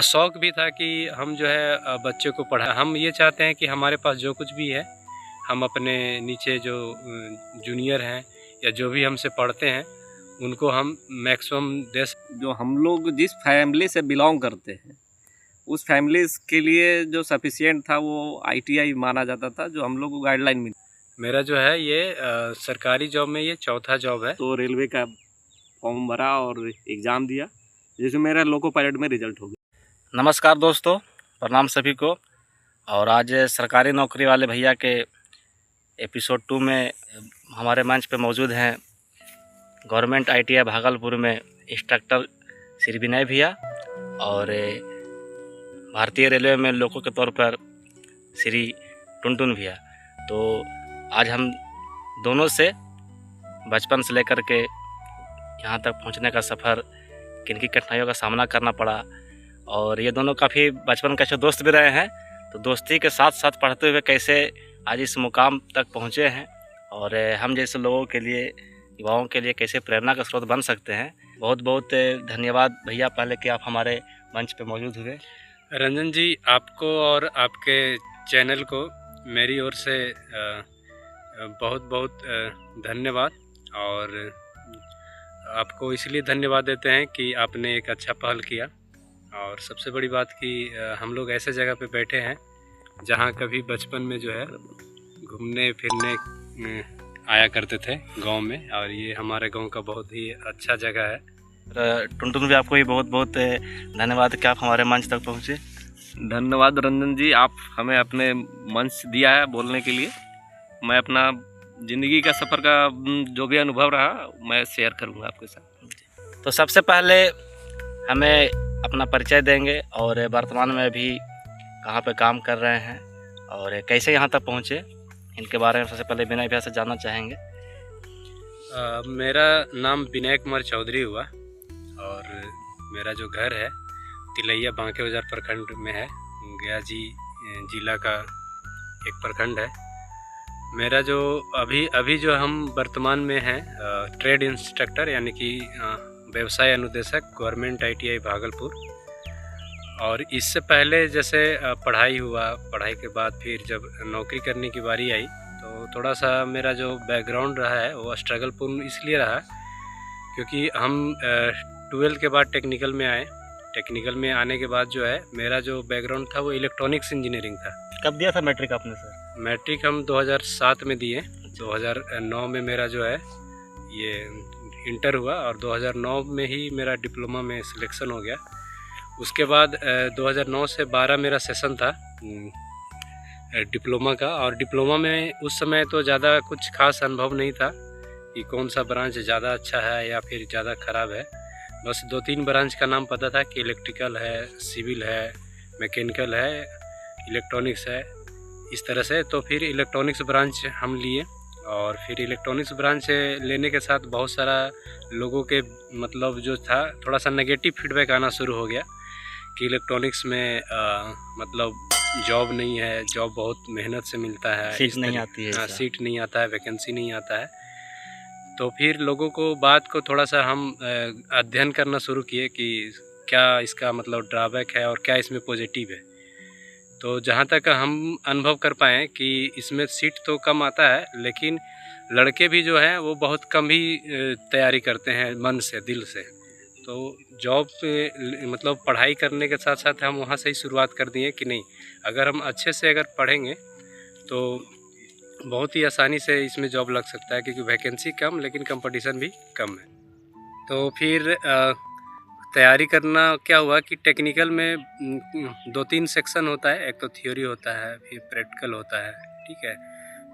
शौक भी था कि हम जो है बच्चों को पढ़ा। हम ये चाहते हैं कि हमारे पास जो कुछ भी है हम अपने नीचे जो जूनियर हैं या जो भी हमसे पढ़ते हैं उनको हम मैक्सिमम दे। जो हम लोग जिस फैमिली से बिलोंग करते हैं उस फैमिली के लिए जो सफिशिएंट था वो ITI माना जाता था, जो हम लोग को गाइडलाइन मिली। मेरा जो है ये सरकारी जॉब में ये चौथा जॉब है। तो रेलवे का फॉर्म भरा और एग्ज़ाम दिया, जिसमें मेरा लोको पायलट में रिजल्ट हो गया। नमस्कार दोस्तों, प्रणाम सभी को। और आज सरकारी नौकरी वाले भैया के एपिसोड 2 में हमारे मंच पे मौजूद हैं गवर्नमेंट ITI भागलपुर में इंस्ट्रक्टर श्री विनय भैया और भारतीय रेलवे में लोको के तौर पर श्री टुनटुन भैया। तो आज हम दोनों से बचपन से लेकर के यहाँ तक पहुँचने का सफ़र, किन की कठिनाइयों का सामना करना पड़ा, और ये दोनों काफ़ी बचपन के अच्छे दोस्त भी रहे हैं। तो दोस्ती के साथ साथ पढ़ते हुए कैसे आज इस मुकाम तक पहुँचे हैं और हम जैसे लोगों के लिए, युवाओं के लिए कैसे प्रेरणा का स्रोत बन सकते हैं। बहुत बहुत धन्यवाद भैया पहले कि आप हमारे मंच पे मौजूद हुए। रंजन जी, आपको और आपके चैनल को मेरी ओर से बहुत बहुत धन्यवाद। और आपको इसलिए धन्यवाद देते हैं कि आपने एक अच्छा पहल किया। और सबसे बड़ी बात कि हम लोग ऐसे जगह पे बैठे हैं जहाँ कभी बचपन में जो है घूमने फिरने आया करते थे गांव में, और ये हमारे गांव का बहुत ही अच्छा जगह है। टुनटुन भी आपको भी बहुत बहुत धन्यवाद कि आप हमारे मंच तक पहुँचे। धन्यवाद रंजन जी, आप हमें अपने मंच दिया है बोलने के लिए। मैं अपना ज़िंदगी का सफ़र का जो भी अनुभव रहा मैं शेयर करूँगा आपके साथ। तो सबसे पहले हमें अपना परिचय देंगे और वर्तमान में अभी कहाँ पे काम कर रहे हैं और कैसे यहाँ तक पहुँचे, इनके बारे में सबसे पहले विनय भैया से जानना चाहेंगे। मेरा नाम विनय कुमार चौधरी हुआ और मेरा जो घर है तिलैया बांके बाजार प्रखंड में है। गया जिला का एक प्रखंड है मेरा। जो अभी जो हम वर्तमान में हैं ट्रेड इंस्ट्रक्टर यानी कि व्यवसाय अनुदेशक गवर्नमेंट ITI भागलपुर। और इससे पहले जैसे पढ़ाई हुआ, पढ़ाई के बाद फिर जब नौकरी करने की बारी आई तो थोड़ा सा मेरा जो बैकग्राउंड रहा है वो स्ट्रगलपूर्ण इसलिए रहा क्योंकि हम 12 के बाद टेक्निकल में आए। टेक्निकल में आने के बाद जो है मेरा जो बैकग्राउंड था वो इलेक्ट्रॉनिक्स इंजीनियरिंग था। कब दिया था मैट्रिक आपने सर? मैट्रिक हम 2007 में दिए। 2009 में मेरा जो है ये इंटर हुआ और 2009 में ही मेरा डिप्लोमा में सिलेक्शन हो गया। उसके बाद 2009 से 12 मेरा सेशन था डिप्लोमा का। और डिप्लोमा में उस समय तो ज़्यादा कुछ खास अनुभव नहीं था कि कौन सा ब्रांच ज़्यादा अच्छा है या फिर ज़्यादा ख़राब है। बस 2-3 ब्रांच का नाम पता था कि इलेक्ट्रिकल है, सिविल है, मैकेनिकल है, इलेक्ट्रॉनिक्स है, इस तरह से। तो फिर इलेक्ट्रॉनिक्स ब्रांच हम लिए और फिर इलेक्ट्रॉनिक्स ब्रांच लेने के साथ बहुत सारा लोगों के मतलब जो था थोड़ा सा नेगेटिव फीडबैक आना शुरू हो गया कि इलेक्ट्रॉनिक्स में मतलब जॉब नहीं है, जॉब बहुत मेहनत से मिलता है, सीट नहीं आती है। सीट नहीं आता है, वैकेंसी नहीं आता है। तो फिर लोगों को बात को थोड़ा सा हम अध्ययन करना शुरू किए कि क्या इसका मतलब ड्रॉबैक है और क्या इसमें पॉजिटिव है। तो जहाँ तक हम अनुभव कर पाएँ कि इसमें सीट तो कम आता है लेकिन लड़के भी जो हैं वो बहुत कम ही तैयारी करते हैं मन से, दिल से। तो जॉब पे मतलब पढ़ाई करने के साथ साथ हम वहाँ से ही शुरुआत कर दिए कि नहीं, अगर हम अच्छे से अगर पढ़ेंगे तो बहुत ही आसानी से इसमें जॉब लग सकता है क्योंकि वैकेंसी कम लेकिन कंपटीशन भी कम है। तो फिर तैयारी करना क्या हुआ कि टेक्निकल में 2-3 सेक्शन होता है। एक तो थ्योरी होता है, फिर प्रैक्टिकल होता है, ठीक है।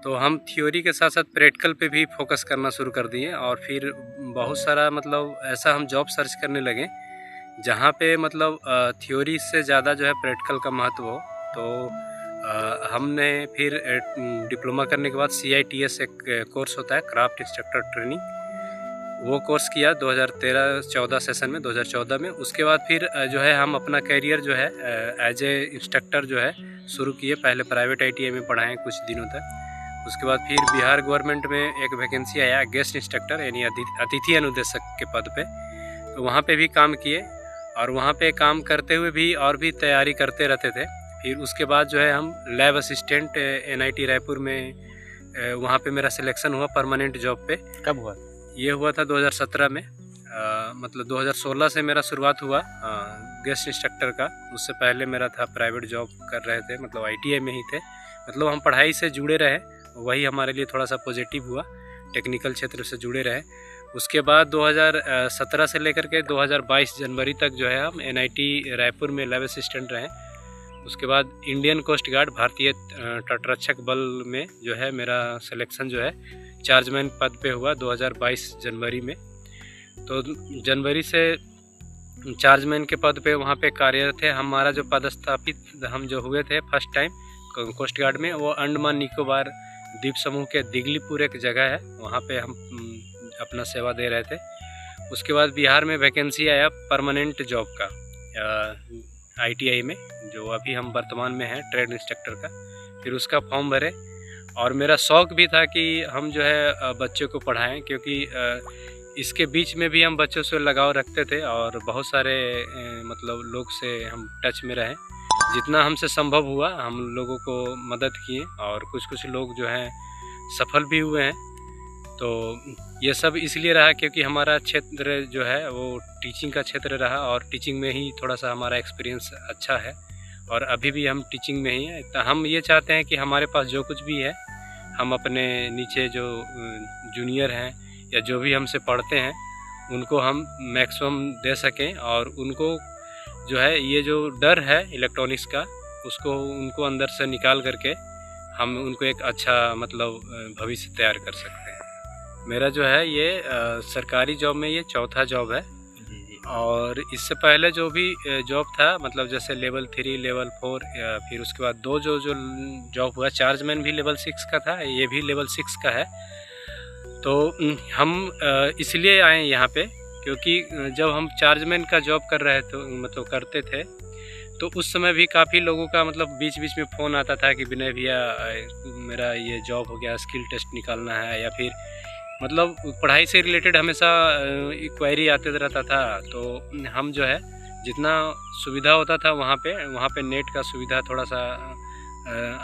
तो हम थ्योरी के साथ साथ प्रैक्टिकल पे भी फोकस करना शुरू कर दिए और फिर बहुत सारा मतलब ऐसा हम जॉब सर्च करने लगे जहाँ पे मतलब थ्योरी से ज़्यादा जो है प्रैक्टिकल का महत्व हो। तो हमने फिर डिप्लोमा करने के बाद CITS एक कोर्स होता है, क्राफ्ट इंस्ट्रक्टर ट्रेनिंग, वो कोर्स किया 2013-14 सेशन में, 2014 में। उसके बाद फिर जो है हम अपना करियर जो है एज ए इंस्ट्रक्टर जो है शुरू किए। पहले प्राइवेट ITI में पढ़ाएँ कुछ दिनों तक। उसके बाद फिर बिहार गवर्नमेंट में एक वैकेंसी आया गेस्ट इंस्ट्रक्टर यानी अतिथि अनुदेशक के पद पे, तो वहाँ पे भी काम किए। और वहाँ पे काम करते हुए भी और भी तैयारी करते रहते थे। फिर उसके बाद जो है हम लैब असिस्टेंट NIT रायपुर में वहाँ पे मेरा सिलेक्शन हुआ परमानेंट जॉब पे। कब हुआ? ये हुआ था 2017 में। मतलब 2016 से मेरा शुरुआत हुआ गेस्ट इंस्ट्रक्टर का। उससे पहले मेरा था प्राइवेट जॉब कर रहे थे, मतलब ITI में ही थे। मतलब हम पढ़ाई से जुड़े रहे, वही हमारे लिए थोड़ा सा पॉजिटिव हुआ, टेक्निकल क्षेत्र से जुड़े रहे। उसके बाद 2017 से लेकर के 2022 जनवरी तक जो है हम NIT रायपुर में लैब असिस्टेंट रहे। उसके बाद इंडियन कोस्ट गार्ड भारतीय तटरक्षक बल में जो है मेरा सिलेक्शन जो है चार्जमैन पद पे हुआ 2022 जनवरी में। तो जनवरी से चार्जमैन के पद पे वहाँ पे कार्यरत थे। हमारा जो पदस्थापित हम जो हुए थे फर्स्ट टाइम कोस्ट गार्ड में, वो अंडमान निकोबार द्वीप समूह के दिगलीपुर एक जगह है, वहाँ पे हम अपना सेवा दे रहे थे। उसके बाद बिहार में वैकेंसी आया परमानेंट जॉब का ITI में, जो अभी हम वर्तमान में हैं ट्रेड इंस्ट्रक्टर का। फिर उसका फॉर्म भरे और मेरा शौक़ भी था कि हम जो है बच्चों को पढ़ाएं, क्योंकि इसके बीच में भी हम बच्चों से लगाव रखते थे और बहुत सारे मतलब लोग से हम टच में रहे। जितना हमसे संभव हुआ हम लोगों को मदद किए और कुछ लोग जो हैं सफल भी हुए हैं। तो ये सब इसलिए रहा क्योंकि हमारा क्षेत्र जो है वो टीचिंग का क्षेत्र रहा और टीचिंग में ही थोड़ा सा हमारा एक्सपीरियंस अच्छा है और अभी भी हम टीचिंग में ही हैं। तो हम ये चाहते हैं कि हमारे पास जो कुछ भी है हम अपने नीचे जो जूनियर हैं या जो भी हमसे पढ़ते हैं उनको हम मैक्सिमम दे सकें और उनको जो है ये जो डर है इलेक्ट्रॉनिक्स का उसको उनको अंदर से निकाल करके हम उनको एक अच्छा मतलब भविष्य तैयार कर सकते हैं। मेरा जो है ये सरकारी जॉब में ये चौथा जॉब है और इससे पहले जो भी जॉब था मतलब जैसे लेवल 3, लेवल 4, फिर उसके बाद 2 जो जॉब हुआ, चार्जमैन भी लेवल 6 का था, ये भी लेवल 6 का है। तो हम इसलिए आए यहाँ पे क्योंकि जब हम चार्जमैन का जॉब कर रहे थे मतलब करते थे तो उस समय भी काफ़ी लोगों का मतलब बीच बीच में फ़ोन आता था कि विनय भैया मेरा ये जॉब हो गया, स्किल टेस्ट निकालना है, या फिर मतलब पढ़ाई से रिलेटेड हमेशा क्वेरी आते रहता था। तो हम जो है जितना सुविधा होता था वहाँ पे नेट का सुविधा थोड़ा सा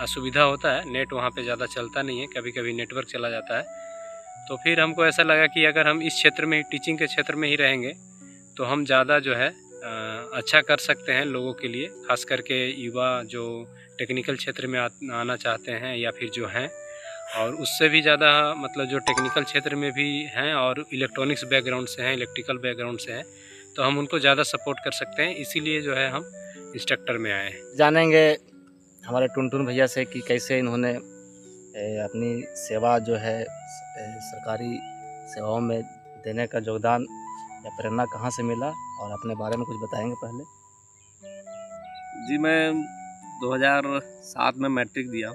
असुविधा होता है, नेट वहाँ पे ज़्यादा चलता नहीं है, कभी कभी नेटवर्क चला जाता है। तो फिर हमको ऐसा लगा कि अगर हम इस क्षेत्र में टीचिंग के क्षेत्र में ही रहेंगे तो हम ज़्यादा जो है अच्छा कर सकते हैं लोगों के लिए, खास करके युवा जो टेक्निकल क्षेत्र में आना चाहते हैं या फिर जो हैं, और उससे भी ज़्यादा मतलब जो टेक्निकल क्षेत्र में भी हैं और इलेक्ट्रॉनिक्स बैकग्राउंड से हैं, इलेक्ट्रिकल बैकग्राउंड से हैं, तो हम उनको ज़्यादा सपोर्ट कर सकते हैं। इसीलिए जो है हम इंस्ट्रक्टर में आए हैं। जानेंगे हमारे टुनटुन भैया से कि कैसे इन्होंने अपनी सेवा जो है सरकारी सेवाओं में देने का योगदान या प्रेरणा कहाँ से मिला, और अपने बारे में कुछ बताएंगे पहले। जी, मैं 2007 में मैट्रिक दिया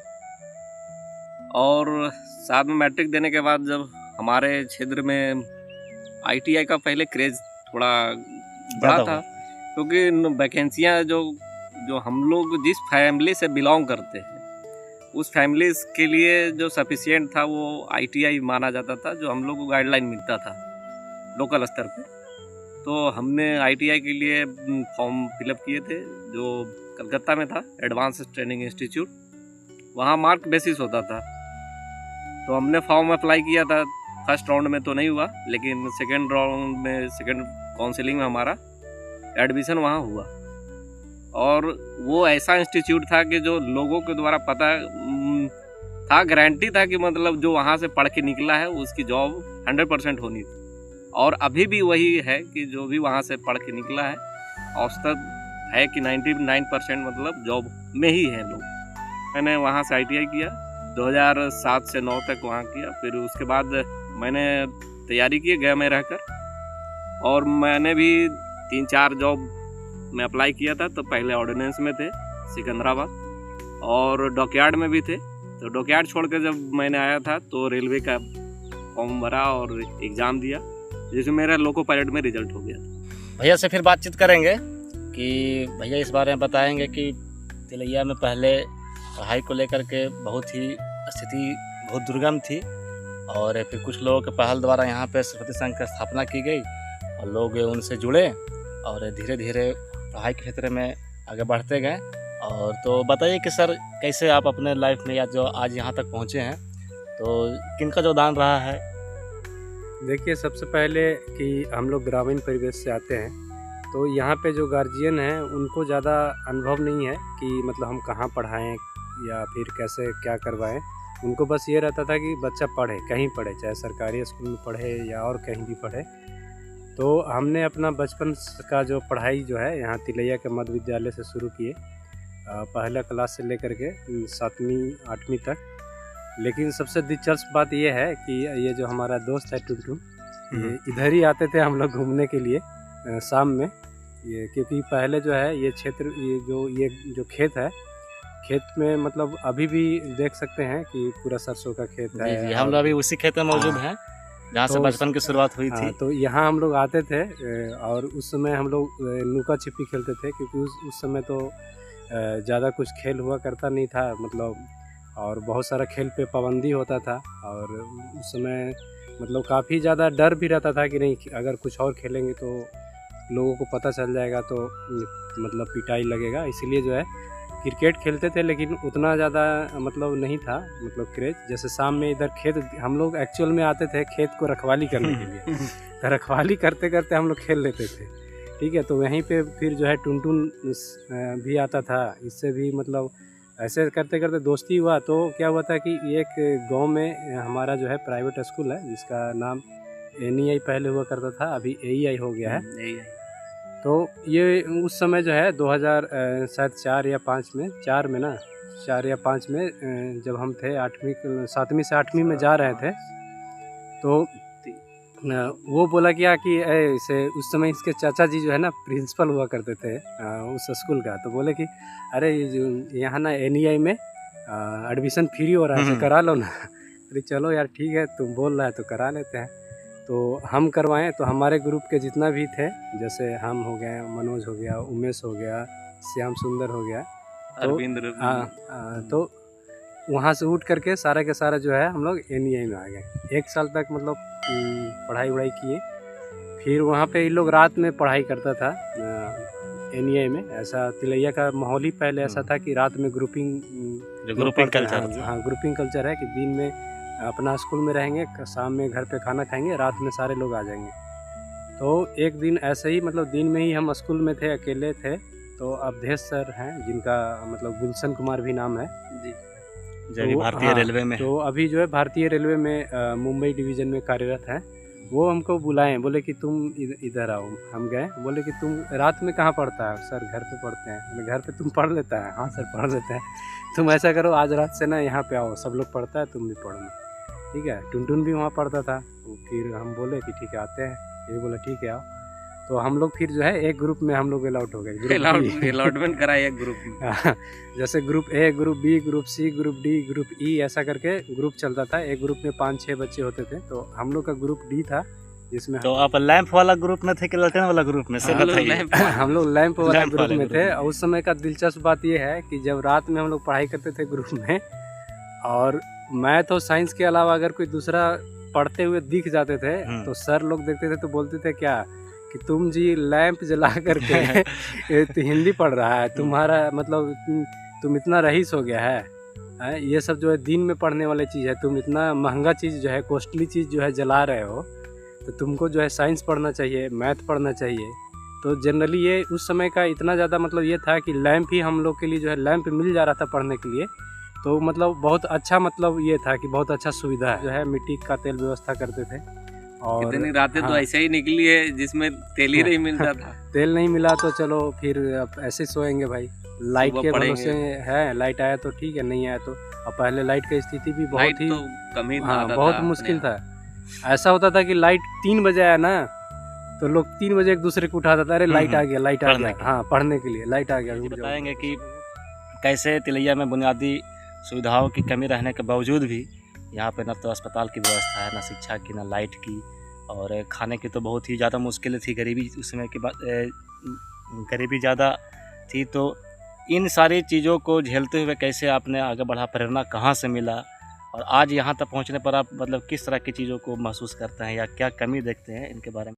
और 7 में मैट्रिक देने के बाद जब हमारे क्षेत्र में ITI का पहले क्रेज़ थोड़ा बड़ा था, क्योंकि वैकेंसियाँ जो हम लोग जिस फैमिली से बिलोंग करते हैं उस फैमिली के लिए जो सफिशिएंट था वो ITI माना जाता था, जो हम लोग को गाइडलाइन मिलता था लोकल स्तर पे। तो हमने ITI के लिए फॉर्म फिलअप किए थे जो कलकत्ता में था, एडवांस ट्रेनिंग इंस्टीट्यूट, वहाँ मार्क बेसिस होता था। तो हमने फॉर्म अप्लाई किया था, फर्स्ट राउंड में तो नहीं हुआ, लेकिन सेकेंड राउंड में सेकेंड काउंसलिंग में हमारा एडमिशन वहाँ हुआ। और वो ऐसा इंस्टीट्यूट था कि जो लोगों के द्वारा पता था, गारंटी था कि मतलब जो वहाँ से पढ़ के निकला है उसकी जॉब 100% होनी थी। और अभी भी वही है कि जो भी वहाँ से पढ़ के निकला है औसतन है कि 99% मतलब जॉब में ही है लोग। मैंने वहाँ से ITI किया, 2007 से 9 तक वहाँ किया। फिर उसके बाद मैंने तैयारी की गया में रहकर, और मैंने भी 3-4 जॉब में अप्लाई किया था। तो पहले ऑर्डिनेंस में थे सिकंदराबाद, और डॉकयार्ड में भी थे। तो डॉकयार्ड छोड़कर जब मैंने आया था तो रेलवे का फॉर्म भरा और एग्ज़ाम दिया, जिसमें मेरा लोको पायलट में रिजल्ट हो गया था। भैया से फिर बातचीत करेंगे कि भैया इस बारे में बताएंगे कि तिलैया में पहले पढ़ाई को लेकर के बहुत ही स्थिति बहुत दुर्गम थी, और फिर कुछ लोगों के पहल द्वारा यहाँ पे सरस्वती संघ की स्थापना की गई और लोग उनसे जुड़े और धीरे धीरे पढ़ाई के क्षेत्र में आगे बढ़ते गए। और तो बताइए कि सर कैसे आप अपने लाइफ में या जो आज यहाँ तक पहुँचे हैं तो किनका योगदान रहा है? देखिए, सबसे पहले कि हम लोग ग्रामीण परिवेश से आते हैं, तो यहाँ पे जो गार्जियन हैं उनको ज़्यादा अनुभव नहीं है कि मतलब हम कहाँ पढ़ाएं या फिर कैसे क्या करवाएं। उनको बस ये रहता था कि बच्चा पढ़े, कहीं पढ़े, चाहे सरकारी स्कूल में पढ़े या और कहीं भी पढ़े। तो हमने अपना बचपन का जो पढ़ाई जो है यहाँ तिलैया के मध्य विद्यालय से शुरू किए, पहला क्लास से लेकर के 7वीं 8वीं तक। लेकिन सबसे दिलचस्प बात ये है कि ये जो हमारा दोस्त है टुनटुन, ये इधर ही आते थे हम लोग घूमने के लिए शाम में। ये क्योंकि पहले जो है ये क्षेत्र, ये जो खेत है, खेत में मतलब अभी भी देख सकते हैं कि पूरा सरसों का खेत है। जी, हम लोग अभी उसी खेत में मौजूद हैं जहाँ से बचपन की शुरुआत हुई थी। तो यहाँ हम लोग आते थे और उस समय हम लोग लुका छिपी खेलते थे, क्योंकि उस समय तो ज़्यादा कुछ खेल हुआ करता नहीं था मतलब, और बहुत सारा खेल पे पाबंदी होता था। और उस समय मतलब काफ़ी ज़्यादा डर भी रहता था कि नहीं, अगर कुछ और खेलेंगे तो लोगों को पता चल जाएगा तो मतलब पिटाई लगेगा। इसीलिए जो है क्रिकेट खेलते थे, लेकिन उतना ज़्यादा मतलब नहीं था मतलब क्रेज। जैसे शाम में इधर खेत, हम लोग एक्चुअल में आते थे खेत को रखवाली करने के लिए, तो रखवाली करते करते हम लोग खेल लेते थे, ठीक है। तो वहीं पे फिर जो है टुनटुन भी आता था, इससे भी मतलब ऐसे करते करते दोस्ती हुआ। तो क्या हुआ था कि एक गांव में हमारा जो है प्राइवेट स्कूल है, जिसका नाम NEI पहले हुआ करता था, अभी AEI हो गया है। तो ये उस समय जो है 2000 शायद 4 या 5 में, 4 में ना, 4 या 5 में जब हम थे 7वीं से 8वीं में जा रहे थे, तो वो बोला गया कि इसे, उस समय इसके चाचा जी जो है ना प्रिंसिपल हुआ करते थे उस स्कूल का। तो बोले कि अरे ये जो यहाँ ना NEI में एडमिशन फ्री हो रहा है, करा लो ना। अरे चलो यार ठीक है, तुम बोल रहा है तो करा लेते हैं। तो हम करवाएं। तो हमारे ग्रुप के जितना भी थे, जैसे हम हो गए, मनोज हो गया, उमेश हो गया, श्याम सुंदर हो गया, तो वहाँ से उठ करके सारा के सारा जो है हम लोग NEI में आ गए। 1 साल तक मतलब पढ़ाई वढ़ाई किए। फिर वहाँ पे इन लोग रात में पढ़ाई करता था NEI में। ऐसा तिलैया का माहौल ही पहले ऐसा था कि रात में ग्रुपिंग कल्चर, हाँ ग्रुपिंग कल्चर है कि दिन में अपना स्कूल में रहेंगे, शाम में घर पे खाना खाएंगे, रात में सारे लोग आ जाएंगे। तो एक दिन ऐसे ही मतलब दिन में ही हम स्कूल में थे, अकेले थे। तो अवधेश सर हैं, जिनका मतलब गुलशन कुमार भी नाम है जी, जो भारतीय रेलवे में, तो अभी जो है भारतीय रेलवे में मुंबई डिवीज़न में कार्यरत हैं। वो हमको बुलाएं, बोले कि तुम इधर आओ। हम गए, बोले कि तुम रात में कहाँ पढ़ता है? सर घर पे पढ़ते हैं। घर पे तुम पढ़ लेता है? हाँ सर पढ़ लेते हैं। तुम ऐसा करो, आज रात से ना यहाँ पे आओ, सब लोग पढ़ता है, तुम भी पढ़ना, ठीक है। टुनटुन भी वहाँ पढ़ता था। तो फिर हम बोले कि ठीक है आते हैं। ये बोला ठीक है आओ। तो हम लोग फिर जो है एक ग्रुप में हम लोग अलॉट हो गए। अलॉटमेंट कराया एक ग्रुप में। जैसे group A, group B, group C, group D, group E, ऐसा करके ग्रुप चलता था। एक ग्रुप में 5-6 बच्चे होते थे। तो हम लोग का ग्रुप D था, जिसमें तो आप लैंप वाला ग्रुप में थे कि ललटेन वाला ग्रुप में? हम लोग लैंप वाला ग्रुप में थे। और उस समय का दिलचस्प बात ये है कि जब रात में हम लोग पढ़ाई करते थे ग्रुप में, और मैथ और साइंस के अलावा अगर कोई दूसरा पढ़ते हुए दिख जाते थे तो सर लोग देखते थे तो बोलते थे क्या कि तुम जी लैंप जला करके तो हिंदी पढ़ रहा है, तुम्हारा मतलब तुम इतना रईस हो गया है। ये सब जो है दिन में पढ़ने वाली चीज़ है, तुम इतना महंगा चीज़ जो है, कॉस्टली चीज़ जो है जला रहे हो, तो तुमको जो है साइंस पढ़ना चाहिए, मैथ पढ़ना चाहिए। तो जनरली ये उस समय का इतना ज़्यादा मतलब ये था कि लैंप ही हम लोग के लिए जो है, लैंप मिल जा रहा था पढ़ने के लिए। तो मतलब बहुत अच्छा मतलब ये था कि बहुत अच्छा सुविधा है जो है, मिट्टी का तेल व्यवस्था करते थे। और कितनी रातें तो ऐसे ही निकली है जिसमें तेल ही नहीं मिलता था। तेल नहीं मिला तो चलो फिर अब ऐसे सोएंगे भाई, लाइट के भरोसे है। लाइट आया तो ठीक है, नहीं आया तो। अब पहले लाइट की स्थिति भी बहुत ही तो कम ही बहुत मुश्किल था। ऐसा होता था कि लाइट 3 बजे आया ना, तो लोग 3 बजे एक दूसरे को उठाता था, अरे लाइट आ गया, लाइट आ गया। हाँ, पढ़ने के लिए लाइट आ गया। बताएंगे कि कैसे तिलैया में बुनियादी सुविधाओं की कमी रहने के बावजूद भी यहाँ पे न तो अस्पताल की व्यवस्था है, न शिक्षा की, न लाइट की, और खाने की तो बहुत ही ज़्यादा मुश्किल थी। गरीबी उस समय की बात, गरीबी ज़्यादा थी। तो इन सारी चीज़ों को झेलते हुए कैसे आपने आगे बढ़ा, प्रेरणा कहाँ से मिला, और आज यहाँ तक पहुँचने पर आप मतलब किस तरह की चीज़ों को महसूस करते हैं या क्या कमी देखते हैं, इनके बारे में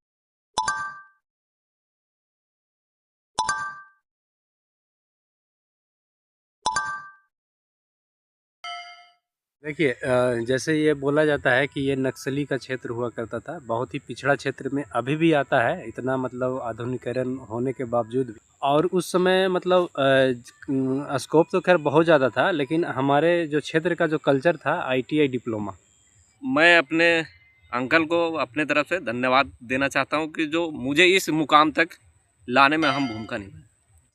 देखिए जैसे ये बोला जाता है कि ये नक्सली का क्षेत्र हुआ करता था, बहुत ही पिछड़ा क्षेत्र में अभी भी आता है, इतना मतलब आधुनिकीकरण होने के बावजूद भी। और उस समय मतलब स्कोप तो खैर बहुत ज़्यादा था, लेकिन हमारे जो क्षेत्र का जो कल्चर था ITI डिप्लोमा। मैं अपने अंकल को अपने तरफ से धन्यवाद देना चाहता हूँ कि जो मुझे इस मुकाम तक लाने में अहम भूमिका निभाई।